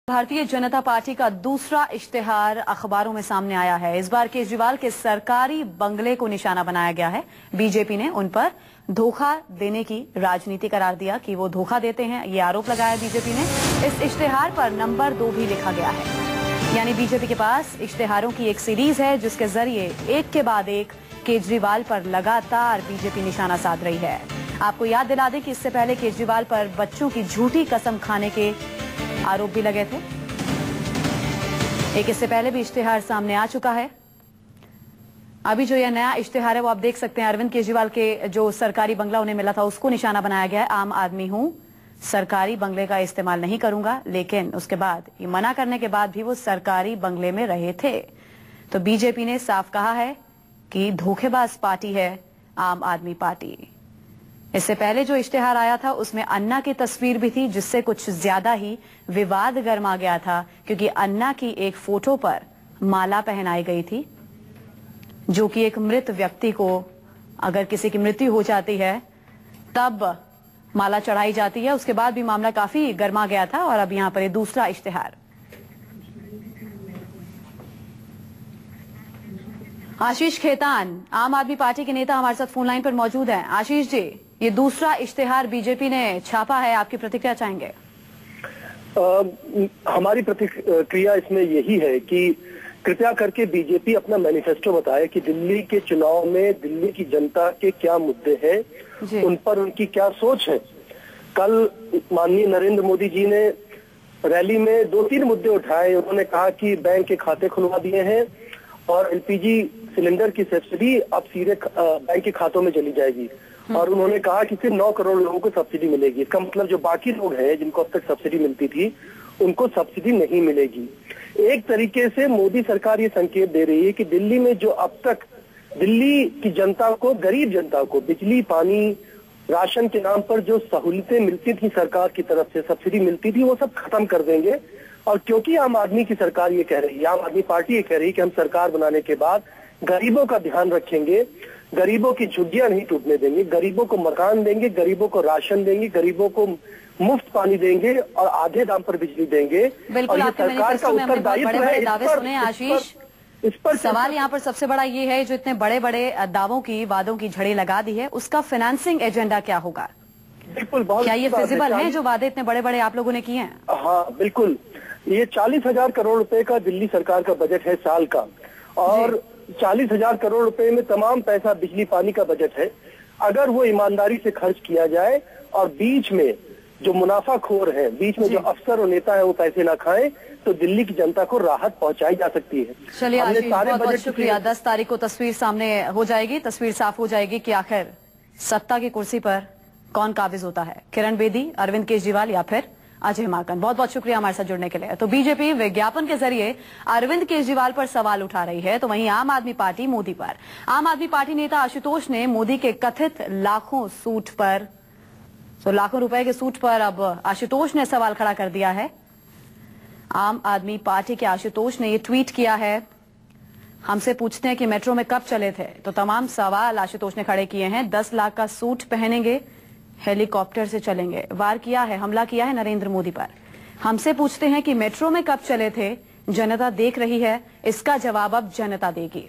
Bharatiya Janata party का दूसरा इश्तिहार अखबारों में सामने आया है। इस बार केजरीवाल के सरकारी बंगले को निशाना बनाया गया है। बीजेपी ने उन पर धोखा देने की राजनीति करार दिया कि वो धोखा देते हैं, ये आरोप लगाया बीजेपी ने। इस इश्तिहार पर नंबर 2 भी लिखा गया है। यानी बीजेपी के पास इश्तिहारों की एक सीरीज है जिसके जरिए एक के बाद एक केजरीवाल पर लगातार बीजेपी निशाना साध रही है। आपको याद दिला दें कि इससे पहले केजरीवाल पर बच्चों की झूठी कसम खाने के आरोप भी लगे थे। एक इससे पहले भी इश्तिहार सामने आ चुका है। अभी जो यह नया इश्तिहार है वो आप देख सकते हैं। अरविंद केजरीवाल के जो सरकारी बंगला उन्हें मिला था उसको निशाना बनाया गया है। आम आदमी हूं, सरकारी बंगले का इस्तेमाल नहीं करूंगा, लेकिन उसके बाद ये मना करने के बाद भी वो सरकारी बंगले में रहे थे। तो बीजेपी ने साफ कहा है कि धोखेबाज पार्टी है आम आदमी पार्टी। इससे पहले जो इश्तिहार आया था उसमें अन्ना की तस्वीर भी थी, जिससे कुछ ज्यादा ही विवाद गर्मा गया था, क्योंकि अन्ना की एक फोटो पर माला पहनाई गई थी, जो कि एक मृत व्यक्ति को, अगर किसी की मृत्यु हो जाती है तब माला चढ़ाई जाती है। उसके बाद भी मामला काफी गर्मा गया था। और अब यहां पर ये दूसरा इश्तिहार। आशीष खेतान, आम आदमी पार्टी के नेता, हमारे साथ फोन लाइन पर मौजूद हैं। आशीष जी, ये दूसरा इश्तिहार बीजेपी ने छापा है, आपकी प्रतिक्रिया चाहेंगे? हमारी प्रतिक्रिया इसमें यही है कि कृपया करके बीजेपी अपना मैनिफेस्टो बताए कि दिल्ली के चुनाव में दिल्ली की जनता के क्या मुद्दे हैं, उन पर उनकी क्या सोच है। कल माननीय नरेंद्र मोदी जी ने रैली में 2-3 मुद्दे उठाए। उन्होंने कहा कि बैंक के खाते खुलवा दिए हैं और एलपीजी सिलेंडर की सब्सिडी अब सीधे बैंक के खातों में चली जाएगी। और उन्होंने कहा कि सिर्फ 9 करोड़ लोगों को सब्सिडी मिलेगी। इसका मतलब जो बाकी लोग हैं जिनको अब तक सब्सिडी मिलती थी उनको सब्सिडी नहीं मिलेगी। एक तरीके से मोदी सरकार ये संकेत दे रही है कि दिल्ली में जो अब तक दिल्ली की जनता को, गरीब जनता को बिजली, पानी, राशन के नाम पर जो सहूलियतें मिलती थी सरकार की तरफ से, सब्सिडी मिलती थी, वो सब खत्म कर देंगे। और क्योंकि आम आदमी की सरकार ये कह रही है, आम आदमी पार्टी ये कह रही है कि हम सरकार बनाने के बाद गरीबों का ध्यान रखेंगे, गरीबों की झुग्गियां नहीं टूटने देंगे, गरीबों को मकान देंगे, गरीबों को राशन देंगे, गरीबों को मुफ्त पानी देंगे और आधे दाम पर बिजली देंगे। बिल्कुल, आपके मैनिफेस्टो में हमने बहुत बड़े-बड़े दावे सुने आशीष। इस पर सवाल यहाँ पर सबसे बड़ा ये है, जो इतने बड़े-बड़े दावों की, वादों की झड़ी लगा दी है, उसका फाइनेंसिंग एजेंडा क्या होगा? बिल्कुल, बहुत क्या ये फिजिबल है जो वादे इतने बड़े-बड़े आप लोगों ने किए हैं? हाँ बिल्कुल, ये 40,000 करोड़ रुपए का दिल्ली सरकार का बजट है साल का, और 40,000 करोड़ रुपए में तमाम पैसा बिजली पानी का बजट है। अगर वो ईमानदारी से खर्च किया जाए और बीच में जो मुनाफाखोर है, बीच में जो अफसर और नेता है वो पैसे ना खाएं, तो दिल्ली की जनता को राहत पहुंचाई जा सकती है। चलिए आशीष, बहुत बहुत शुक्रिया। 10 तारीख को तस्वीर सामने हो जाएगी, तस्वीर साफ हो जाएगी कि आखिर सत्ता की कुर्सी पर कौन काबिज होता है, किरण बेदी, अरविंद केजरीवाल या फिर अजय माकन। बहुत बहुत शुक्रिया हमारे साथ जुड़ने के लिए। तो बीजेपी विज्ञापन के जरिए अरविंद केजरीवाल पर सवाल उठा रही है, तो वहीं आम आदमी पार्टी मोदी पर। आम आदमी पार्टी नेता आशुतोष ने मोदी के कथित लाखों सूट पर, तो लाखों रुपए के सूट पर अब आशुतोष ने सवाल खड़ा कर दिया है। आम आदमी पार्टी के आशुतोष ने ये ट्वीट किया है, हमसे पूछते हैं कि मेट्रो में कब चले थे, तो तमाम सवाल आशुतोष ने खड़े किए हैं। 10 लाख का सूट पहनेंगे, हेलीकॉप्टर से चलेंगे, वार किया है, हमला किया है नरेंद्र मोदी पर। हमसे पूछते हैं कि मेट्रो में कब चले थे, जनता देख रही है, इसका जवाब अब जनता देगी।